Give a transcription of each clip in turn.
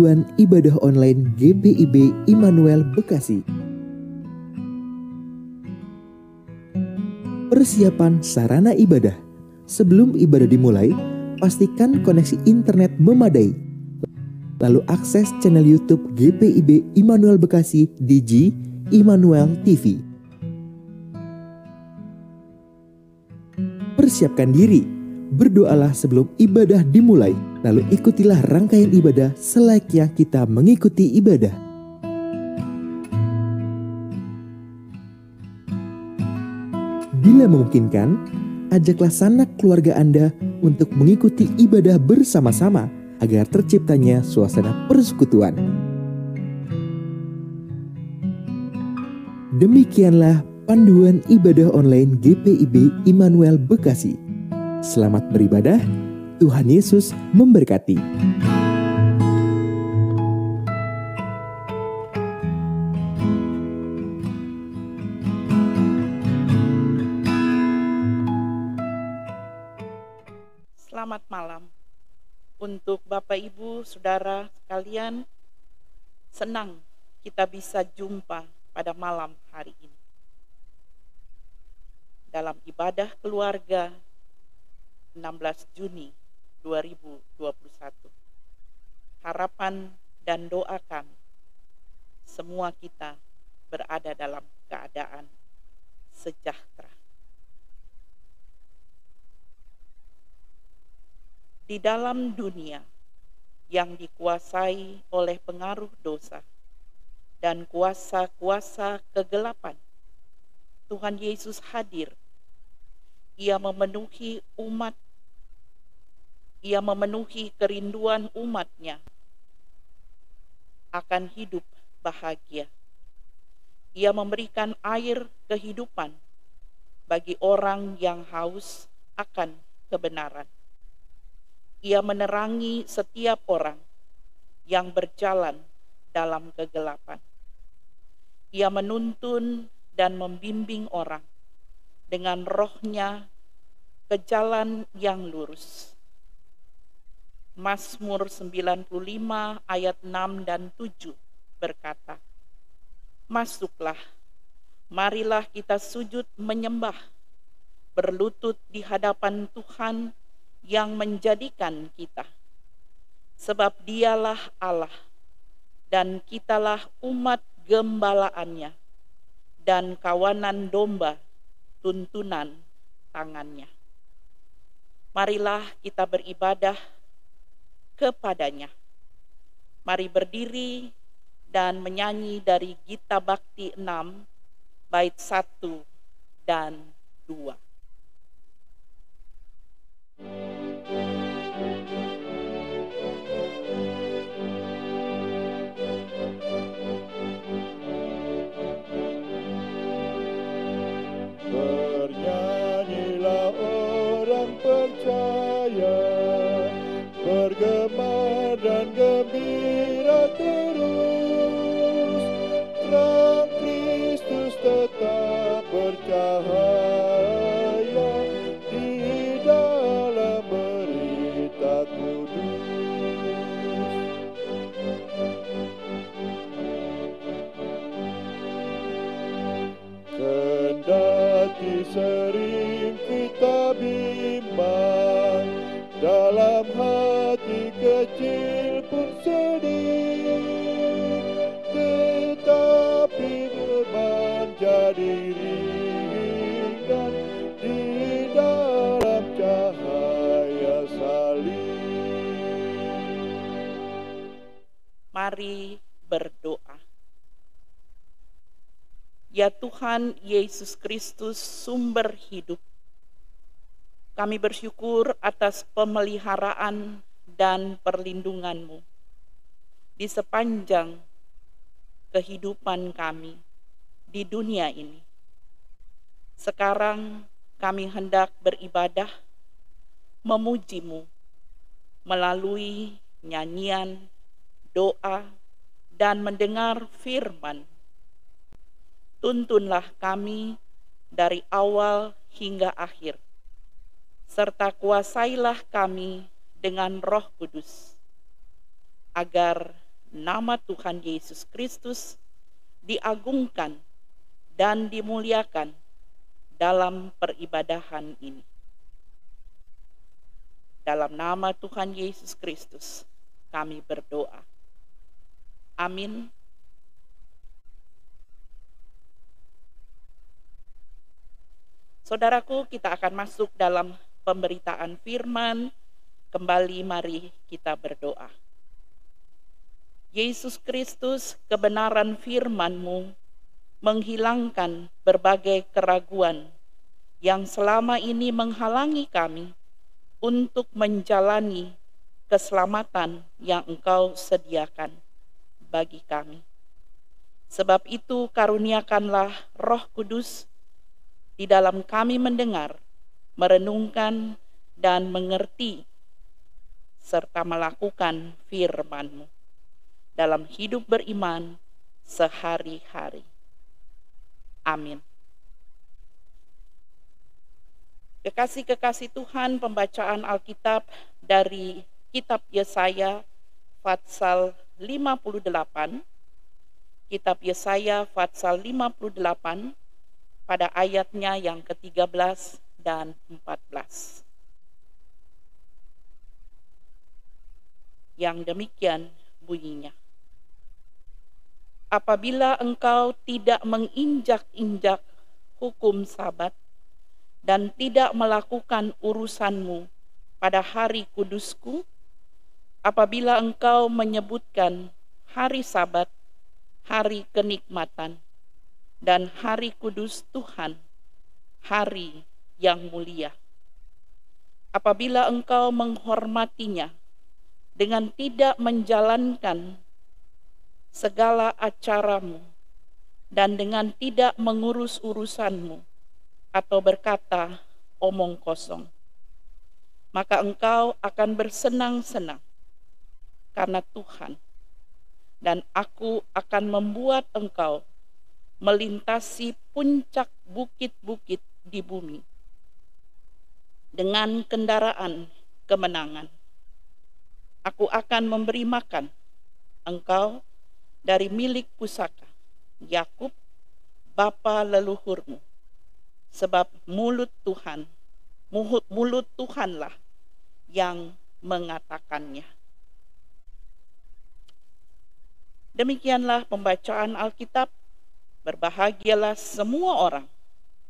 Panduan Ibadah Online GPIB Immanuel Bekasi. Persiapan sarana ibadah. Sebelum ibadah dimulai, pastikan koneksi internet memadai. Lalu akses channel YouTube GPIB Immanuel Bekasi di G Immanuel TV. Persiapkan diri, berdoalah sebelum ibadah dimulai. Lalu ikutilah rangkaian ibadah selayaknya kita mengikuti ibadah. Bila memungkinkan, ajaklah sanak keluarga Anda untuk mengikuti ibadah bersama-sama agar terciptanya suasana persekutuan. Demikianlah panduan ibadah online GPIB Immanuel Bekasi. Selamat beribadah. Tuhan Yesus memberkati. Selamat malam untuk Bapak Ibu Saudara sekalian. Senang kita bisa jumpa pada malam hari ini dalam ibadah keluarga 16 Juni 2021. Harapan dan doa kami, semua kita berada dalam keadaan sejahtera. Di dalam dunia yang dikuasai oleh pengaruh dosa dan kuasa-kuasa kegelapan, Tuhan Yesus hadir. Ia memenuhi kerinduan umatnya akan hidup bahagia. Ia memberikan air kehidupan bagi orang yang haus akan kebenaran. Ia menerangi setiap orang yang berjalan dalam kegelapan. Ia menuntun dan membimbing orang dengan roh-Nya ke jalan yang lurus. Mazmur 95 ayat 6 dan 7 berkata, "Masuklah, marilah kita sujud menyembah, berlutut di hadapan Tuhan yang menjadikan kita. Sebab Dialah Allah, dan kitalah umat gembalaannya, dan kawanan domba tuntunan tangannya." Marilah kita beribadah kepadanya. Mari berdiri dan menyanyi dari Gita Bakti 6 bait 1 dan 2. Bernyanyilah orang percaya, bergema dan gembira terus. Terang Kristus tetap bercahaya di dalam berita kudus. Kendati sering kita bimbang, dalam hati kecil pun sedih, tetapi beban jadi ringan di dalam cahaya salib. Mari berdoa. Ya Tuhan Yesus Kristus, sumber hidup, kami bersyukur atas pemeliharaan dan perlindungan-Mu di sepanjang kehidupan kami di dunia ini. Sekarang kami hendak beribadah, memuji-Mu melalui nyanyian, doa, dan mendengar firman. Tuntunlah kami dari awal hingga akhir, serta kuasailah kami dengan Roh Kudus, agar nama Tuhan Yesus Kristus diagungkan dan dimuliakan dalam peribadahan ini. Dalam nama Tuhan Yesus Kristus kami berdoa. Amin. Saudaraku, kita akan masuk dalam pemberitaan firman. Kembali mari kita berdoa. Yesus Kristus, kebenaran firman-Mu menghilangkan berbagai keraguan yang selama ini menghalangi kami untuk menjalani keselamatan yang Engkau sediakan bagi kami. Sebab itu karuniakanlah Roh Kudus di dalam kami mendengar, merenungkan, dan mengerti, serta melakukan firman-Mu dalam hidup beriman sehari-hari. Amin. Kekasih-kekasih Tuhan, pembacaan Alkitab dari kitab Yesaya Fatsal 58, kitab Yesaya Fatsal 58 pada ayatnya yang ke-13 dan 14. Yang demikian bunyinya. Apabila engkau tidak menginjak-injak hukum Sabat dan tidak melakukan urusanmu pada hari kudusku, apabila engkau menyebutkan hari Sabat, hari kenikmatan, dan hari kudus Tuhan, hari yang mulia. Apabila engkau menghormatinya dengan tidak menjalankan segala acaramu dan dengan tidak mengurus urusanmu, atau berkata omong kosong, maka engkau akan bersenang-senang karena Tuhan, dan aku akan membuat engkau melintasi puncak bukit-bukit di bumi dengan kendaraan kemenangan. Aku akan memberi makan engkau dari milik pusaka Yakub, bapa leluhurmu. Sebab mulut Tuhanlah yang mengatakannya. Demikianlah pembacaan Alkitab. Berbahagialah semua orang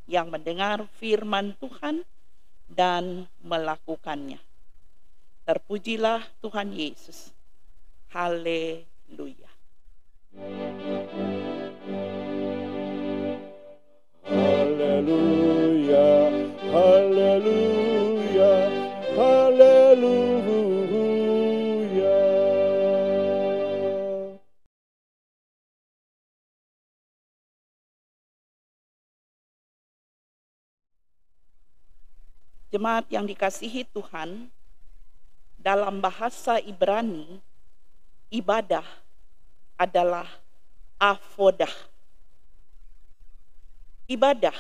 yang mendengar firman Tuhan dan melakukannya. Terpujilah Tuhan Yesus. Haleluya. Haleluya, haleluya, haleluya. Jemaat yang dikasihi Tuhan, dalam bahasa Ibrani, ibadah adalah avodah. Ibadah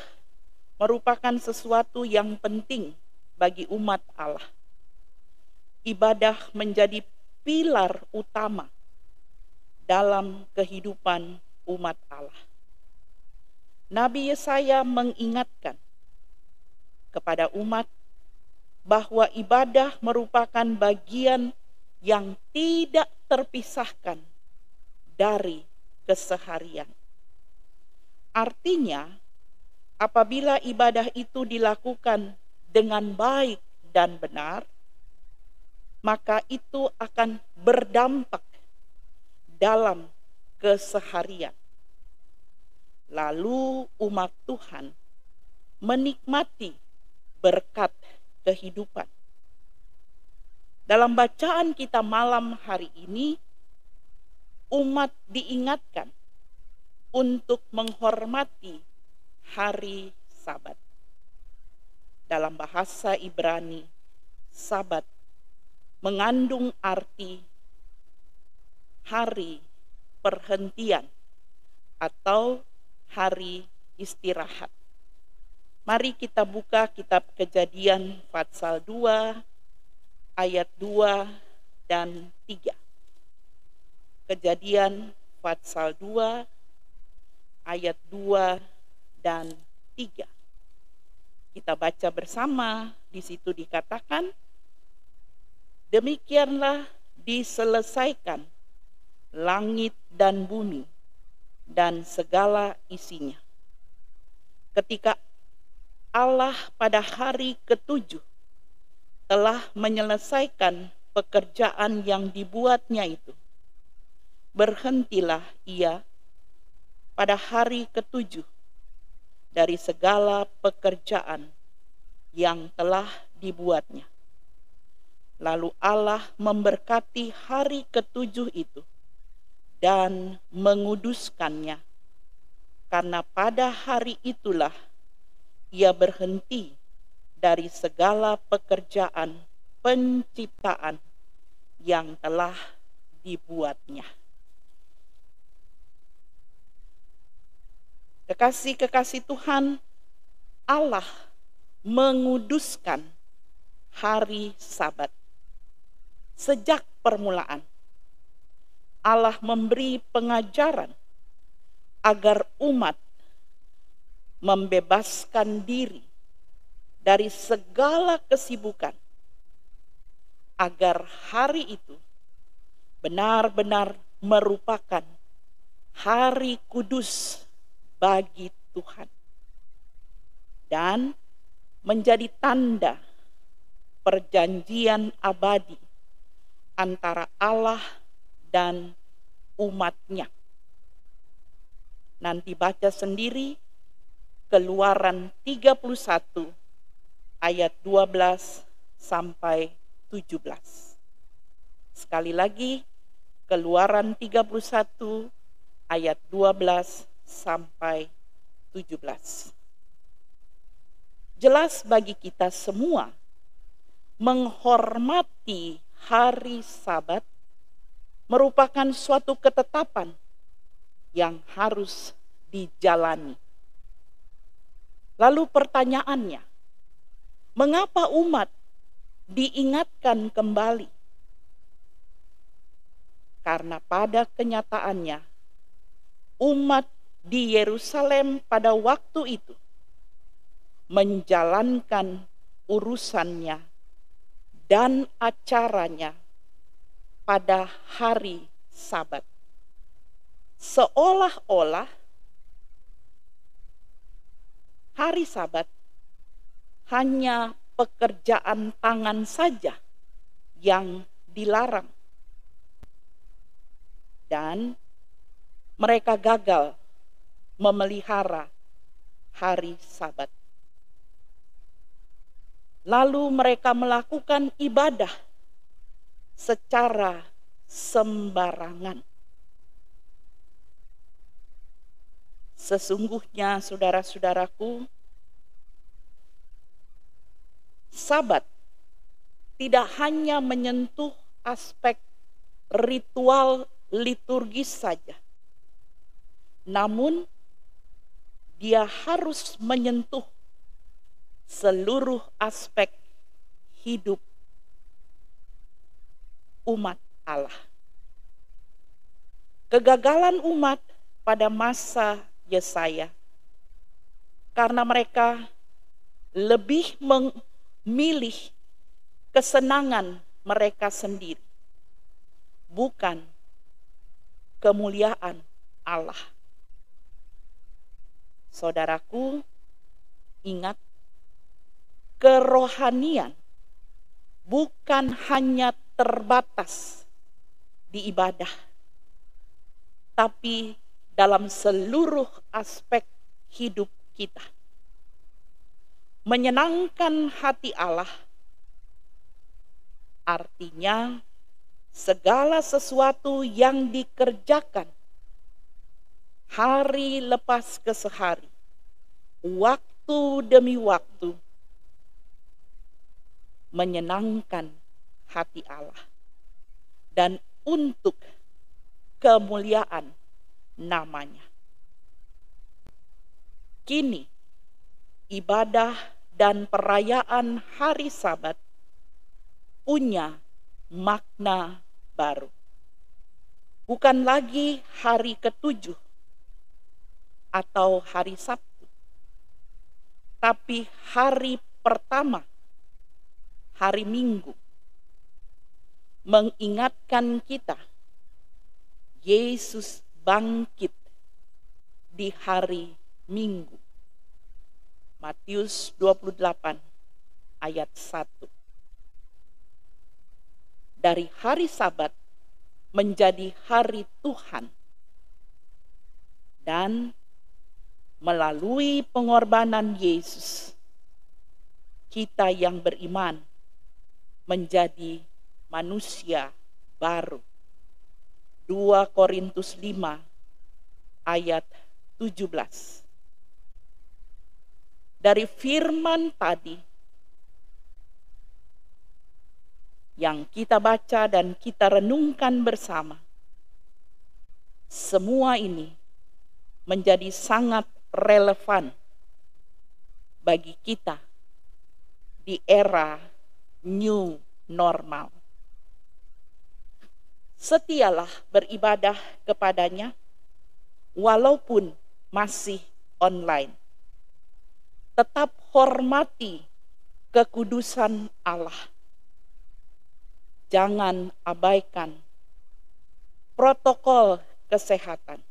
merupakan sesuatu yang penting bagi umat Allah. Ibadah menjadi pilar utama dalam kehidupan umat Allah. Nabi Yesaya mengingatkan kepada umat bahwa ibadah merupakan bagian yang tidak terpisahkan dari keseharian. Artinya, apabila ibadah itu dilakukan dengan baik dan benar, maka itu akan berdampak dalam keseharian. Lalu umat Tuhan menikmati berkat kehidupan. Dalam bacaan kita malam hari ini, umat diingatkan untuk menghormati hari Sabat. Dalam bahasa Ibrani, Sabat mengandung arti hari perhentian atau hari istirahat. Mari kita buka kitab Kejadian Fatsal 2 ayat 2 dan 3. Kejadian pasal 2 ayat 2 dan 3. Kita baca bersama, di situ dikatakan, demikianlah diselesaikan langit dan bumi dan segala isinya. Ketika Allah pada hari ketujuh telah menyelesaikan pekerjaan yang dibuatnya itu, berhentilah ia pada hari ketujuh dari segala pekerjaan yang telah dibuatnya. Lalu Allah memberkati hari ketujuh itu dan menguduskannya, karena pada hari itulah ia berhenti dari segala pekerjaan penciptaan yang telah dibuatnya. Kekasih-kekasih Tuhan, Allah menguduskan hari Sabat. Sejak permulaan, Allah memberi pengajaran agar umat membebaskan diri dari segala kesibukan, agar hari itu benar-benar merupakan hari kudus bagi Tuhan dan menjadi tanda perjanjian abadi antara Allah dan umatnya. Nanti baca sendiri Keluaran 31 ayat 12 sampai 17. Sekali lagi, Keluaran 31 ayat 12 sampai 17. Jelas bagi kita semua, menghormati hari Sabat merupakan suatu ketetapan yang harus dijalani. Lalu pertanyaannya, mengapa umat diingatkan kembali? Karena pada kenyataannya, umat di Yerusalem pada waktu itu menjalankan urusannya dan acaranya pada hari Sabat. Seolah-olah hari Sabat hanya pekerjaan tangan saja yang dilarang. Dan mereka gagal memelihara hari Sabat. Lalu mereka melakukan ibadah secara sembarangan. Sesungguhnya saudara-saudaraku, Sabat tidak hanya menyentuh aspek ritual liturgis saja, namun dia harus menyentuh seluruh aspek hidup umat Allah. Kegagalan umat pada masa Yesaya karena mereka lebih memilih kesenangan mereka sendiri, bukan kemuliaan Allah. Saudaraku, ingat, kerohanian bukan hanya terbatas di ibadah, tapi dalam seluruh aspek hidup kita. Menyenangkan hati Allah artinya segala sesuatu yang dikerjakan hari lepas ke sehari, waktu demi waktu, menyenangkan hati Allah dan untuk kemuliaan namanya. Kini ibadah dan perayaan hari Sabat punya makna baru. bukan lagi hari ke-7 atau hari Sabtu, tapi hari pertama, hari Minggu, mengingatkan kita Yesus bangkit di hari Minggu. Matius 28 ayat 1. Dari hari Sabat menjadi hari Tuhan, dan melalui pengorbanan Yesus, kita yang beriman menjadi manusia baru. 2 Korintus 5 ayat 17. Dari firman tadi yang kita baca dan kita renungkan bersama, semua ini menjadi sangat relevan bagi kita di era new normal. Setialah beribadah kepadanya walaupun masih online. Tetap hormati kekudusan Allah. Jangan abaikan protokol kesehatan.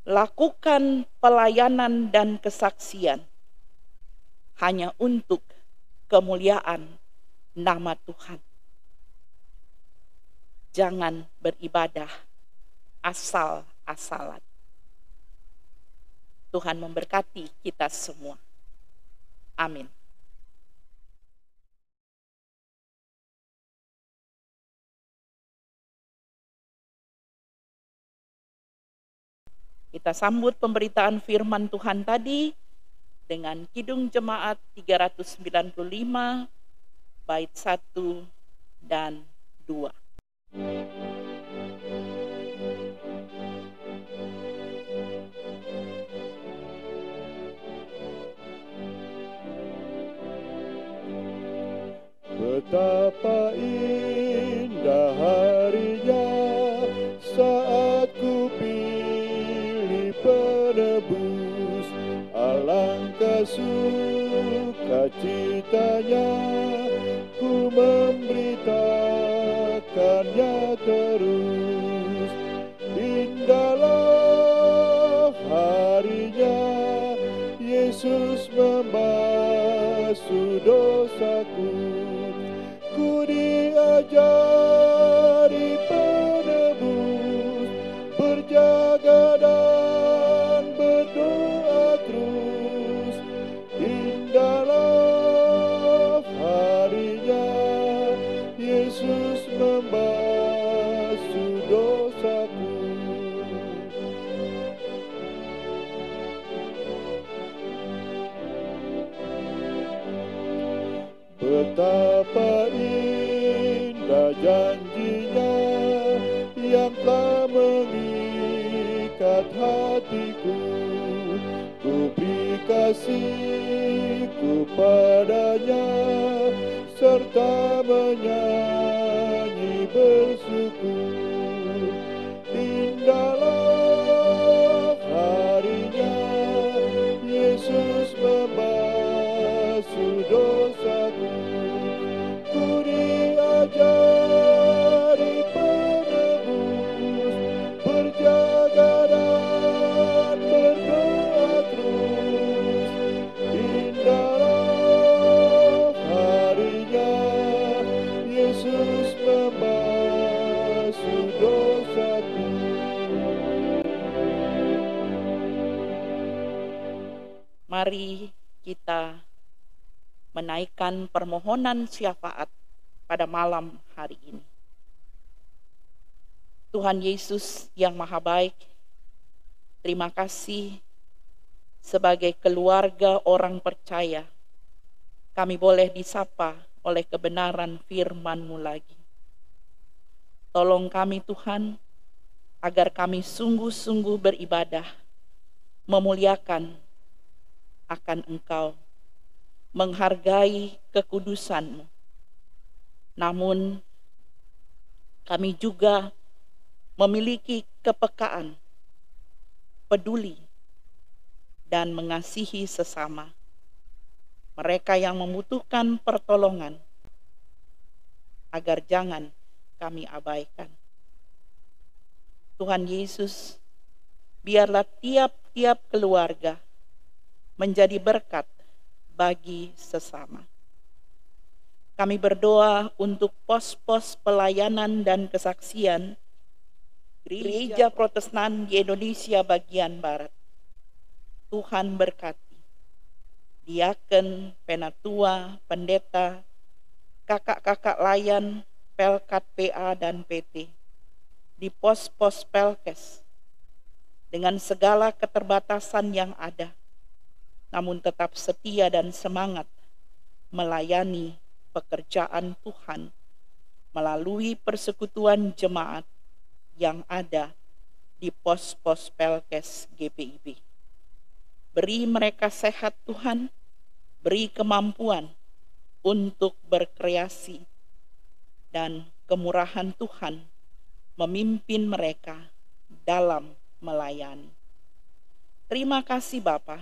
Lakukan pelayanan dan kesaksian hanya untuk kemuliaan nama Tuhan. Jangan beribadah asal-asalan. Tuhan memberkati kita semua. Amin. Kita sambut pemberitaan firman Tuhan tadi dengan Kidung Jemaat 395, bait 1 dan 2. Betapa indah harinya saat ku pilih penebus, alangkah sukacitanya ku memberitakannya terus. Indahlah harinya Yesus membasuh dosaku. Ku diajari penebus, berjaga dan berdoa terus. Indahlah harinya Yesus membasuh dosaku. Betapa indah janjinya yang telah mengikat hatiku. Ku beri kasihku padanya serta menyanyi bersyukur. Indahlah harinya Yesus membasuh dosaku. Ku diajari penebus, berjaga dan berdoa terus. Indahlah harinya Yesus membasuh dosaku. Mari kita menaikkan permohonan syafaat pada malam hari ini. Tuhan Yesus yang Maha Baik, terima kasih sebagai keluarga orang percaya, kami boleh disapa oleh kebenaran firman-Mu lagi. Tolong kami Tuhan, agar kami sungguh-sungguh beribadah, memuliakan akan Engkau, menghargai kekudusan-Mu. Namun kami juga memiliki kepekaan, peduli, dan mengasihi sesama. Mereka yang membutuhkan pertolongan, agar jangan kami abaikan. Tuhan Yesus, biarlah tiap-tiap keluarga menjadi berkat bagi sesama. Kami berdoa untuk pos-pos pelayanan dan kesaksian Gereja Protestan di Indonesia bagian Barat. Tuhan berkati diaken, penatua, pendeta, kakak-kakak layan, Pelkat PA dan PT, di pos-pos Pelkes, dengan segala keterbatasan yang ada, namun tetap setia dan semangat melayani pekerjaan Tuhan melalui persekutuan jemaat yang ada di pos-pos Pelkes GPIB. Beri mereka sehat Tuhan, beri kemampuan untuk berkreasi, dan kemurahan Tuhan memimpin mereka dalam melayani. Terima kasih Bapa.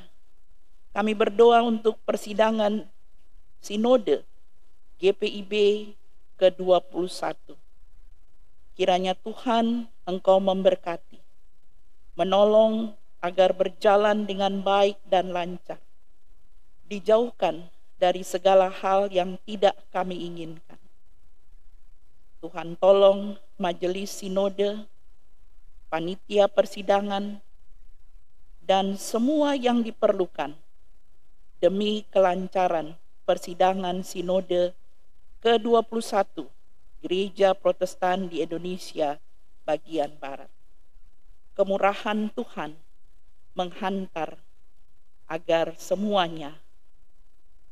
Kami berdoa untuk persidangan Sinode GPIB ke-21. Kiranya Tuhan Engkau memberkati, menolong agar berjalan dengan baik dan lancar, dijauhkan dari segala hal yang tidak kami inginkan. Tuhan tolong majelis sinode, panitia persidangan, dan semua yang diperlukan demi kelancaran persidangan sinode ke-21 Gereja Protestan di Indonesia bagian Barat. Kemurahan Tuhan menghantar agar semuanya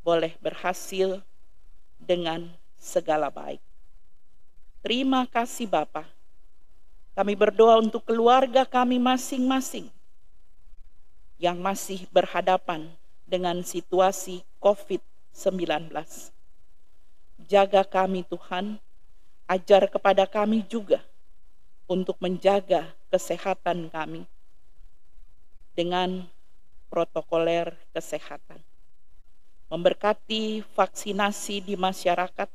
boleh berhasil dengan segala baik. Terima kasih Bapa. Kami berdoa untuk keluarga kami masing-masing yang masih berhadapan dengan situasi COVID-19. Jaga kami Tuhan, ajar kepada kami juga untuk menjaga kesehatan kami dengan protokoler kesehatan. Memberkati vaksinasi di masyarakat,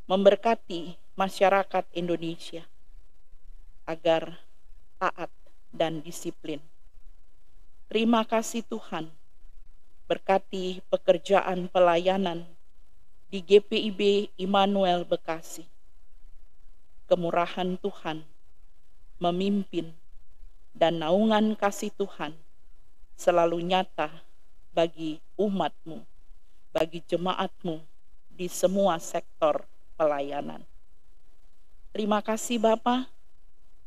memberkati masyarakat Indonesia agar taat dan disiplin. Terima kasih Tuhan, berkati pekerjaan pelayanan di GPIB Immanuel Bekasi. Kemurahan Tuhan memimpin dan naungan kasih Tuhan selalu nyata bagi umat-Mu, bagi jemaat-Mu di semua sektor pelayanan. Terima kasih Bapa,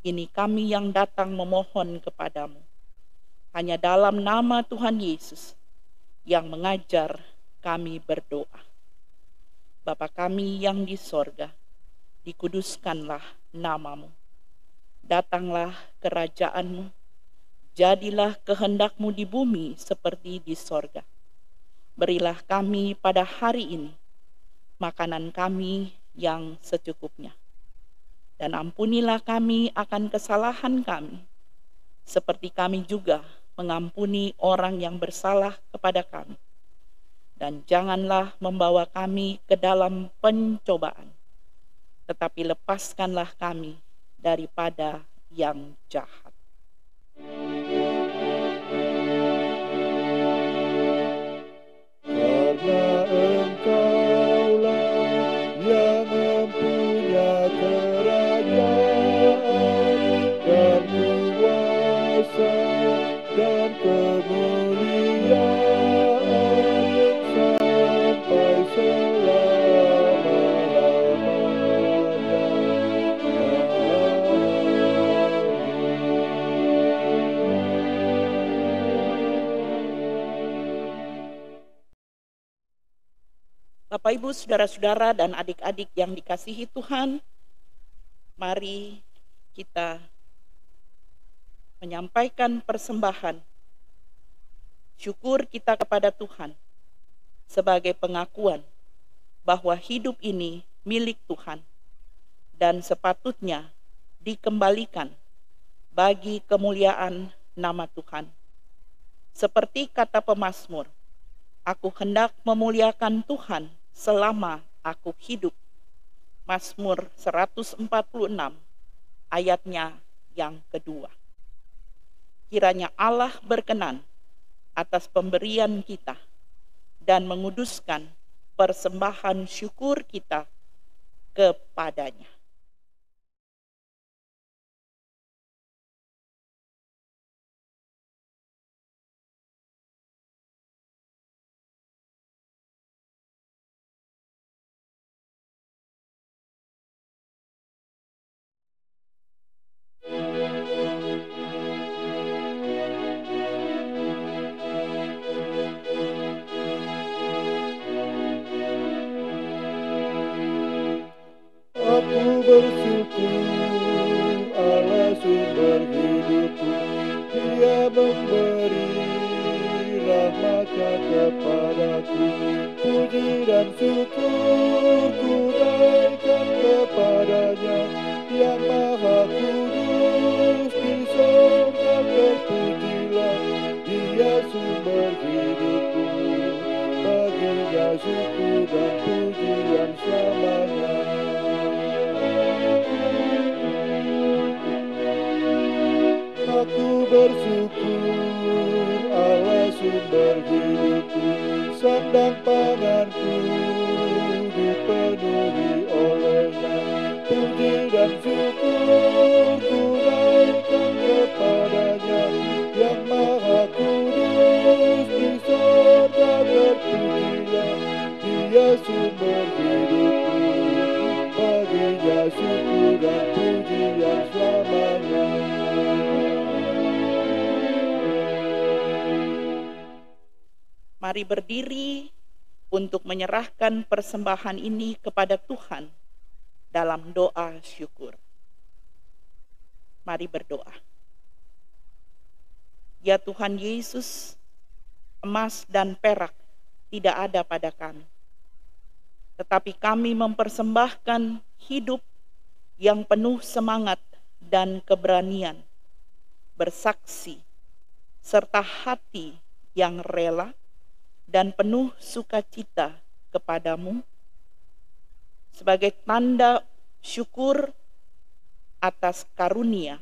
ini kami yang datang memohon kepadamu. Hanya dalam nama Tuhan Yesus yang mengajar kami berdoa. Bapa kami yang di sorga, dikuduskanlah namamu. Datanglah kerajaan-Mu, jadilah kehendak-Mu di bumi seperti di sorga. Berilah kami pada hari ini makanan kami yang secukupnya. Dan ampunilah kami akan kesalahan kami, seperti kami juga mengampuni orang yang bersalah kepada kami. Dan janganlah membawa kami ke dalam pencobaan, tetapi lepaskanlah kami daripada yang jahat. Karena Engkaulah yang mempunyai kerajaan dan kuasa dan kemuliaan sampai selama-lamanya. Bapak, Ibu, saudara-saudara, dan adik-adik yang dikasihi Tuhan, mari kita menyampaikan persembahan syukur kita kepada Tuhan sebagai pengakuan bahwa hidup ini milik Tuhan dan sepatutnya dikembalikan bagi kemuliaan nama Tuhan. Seperti kata pemazmur, aku hendak memuliakan Tuhan selama aku hidup. Mazmur 146 ayatnya yang kedua. Kiranya Allah berkenan atas pemberian kita dan menguduskan persembahan syukur kita kepadanya. Aku bersyukur Allah sumber hidupku, Dia memberi rahmat-Nya kepadaku. Puji dan syukur ku naikkan kepadanya, yang maha kudus di sorga terpujilah. Dia sumber hidupku, baginya syukur dan pujian selamanya. Aku bersyukur Allah sumber hidupku, sandang panganku dipenuhi olehnya. Puji dan syukur ku naikkan kepadanya, yang maha kudus di sorga terpujilah. Dia sumber hidupku, baginya syukur dan pujian selamanya. Mari berdiri untuk menyerahkan persembahan ini kepada Tuhan dalam doa syukur. Mari berdoa. Ya Tuhan Yesus, emas dan perak tidak ada pada kami, tetapi kami mempersembahkan hidup yang penuh semangat dan keberanian, bersaksi, serta hati yang rela dan penuh sukacita kepadamu sebagai tanda syukur atas karunia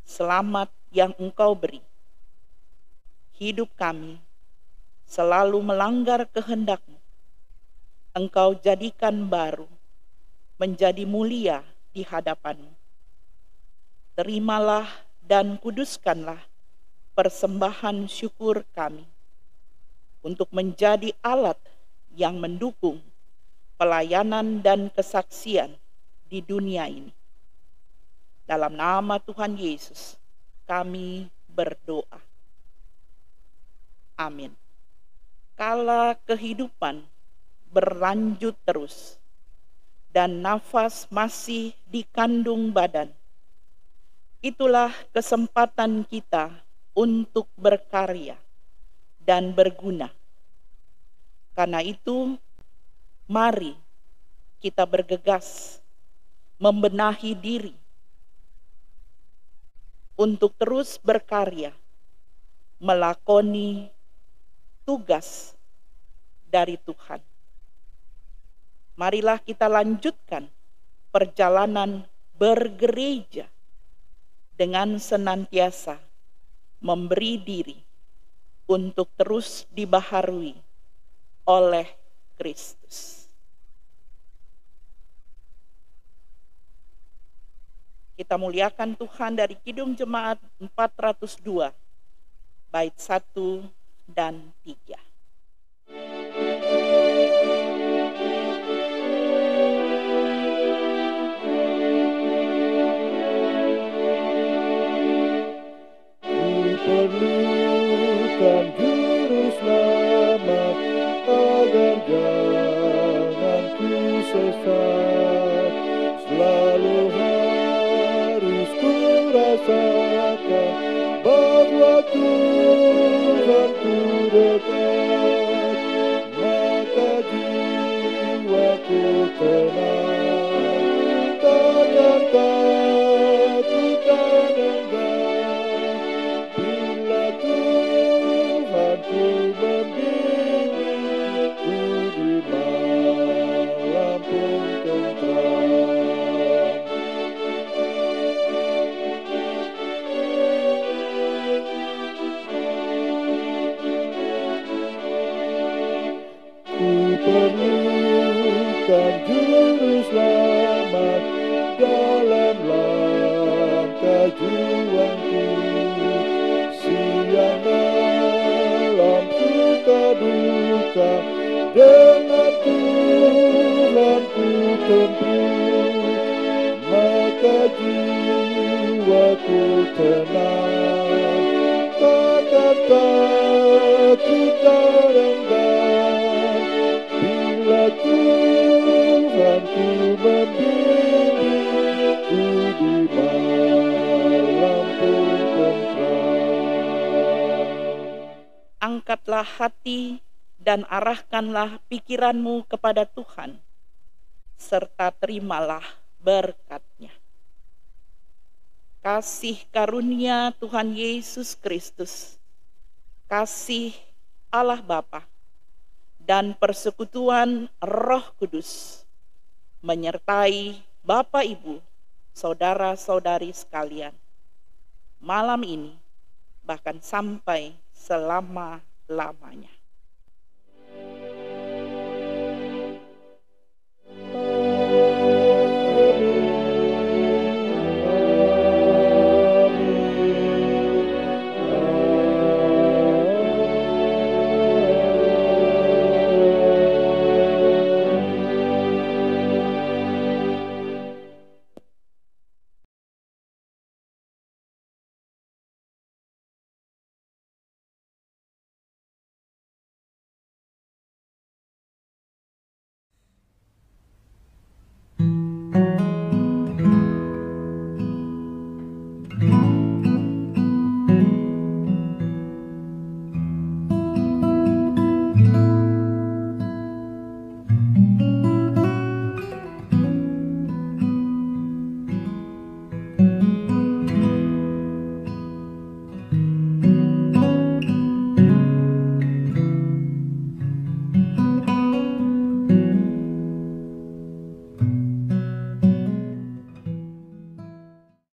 selamat yang Engkau beri. Hidup kami selalu melanggar kehendak-Mu. Engkau jadikan baru, menjadi mulia di hadapan-Mu. Terimalah dan kuduskanlah persembahan syukur kami untuk menjadi alat yang mendukung pelayanan dan kesaksian di dunia ini. Dalam nama Tuhan Yesus, kami berdoa. Amin. Kala kehidupan berlanjut terus dan nafas masih dikandung badan, itulah kesempatan kita untuk berkarya dan berguna. Karena itu, mari kita bergegas membenahi diri untuk terus berkarya, melakoni tugas dari Tuhan. Marilah kita lanjutkan perjalanan bergereja dengan senantiasa memberi diri untuk terus dibaharui oleh Kristus. Kita muliakan Tuhan dari Kidung Jemaat 402, bait 1 dan 3. Perlukan juru selamat agar jangan ku sesat. Selalu harus ku rasakan bahwa Tuhan ku dekat, maka jiwaku tenang, takkan Ku perlukan juru selamat dalam langkah juangku. Siang malam suka duka, dengan Tuhan ku tempuh, maka jiwaku tenang. Takkan takut dan enggan, bila Tuhan ku membimbing, ku di malam pun tentram. Angkatlah hati dan arahkanlah pikiranmu kepada Tuhan, serta terimalah berkat-Nya. Kasih karunia Tuhan Yesus Kristus, kasih Allah Bapa, dan persekutuan Roh Kudus menyertai Bapak, Ibu, saudara-saudari sekalian, malam ini bahkan sampai selama-lamanya.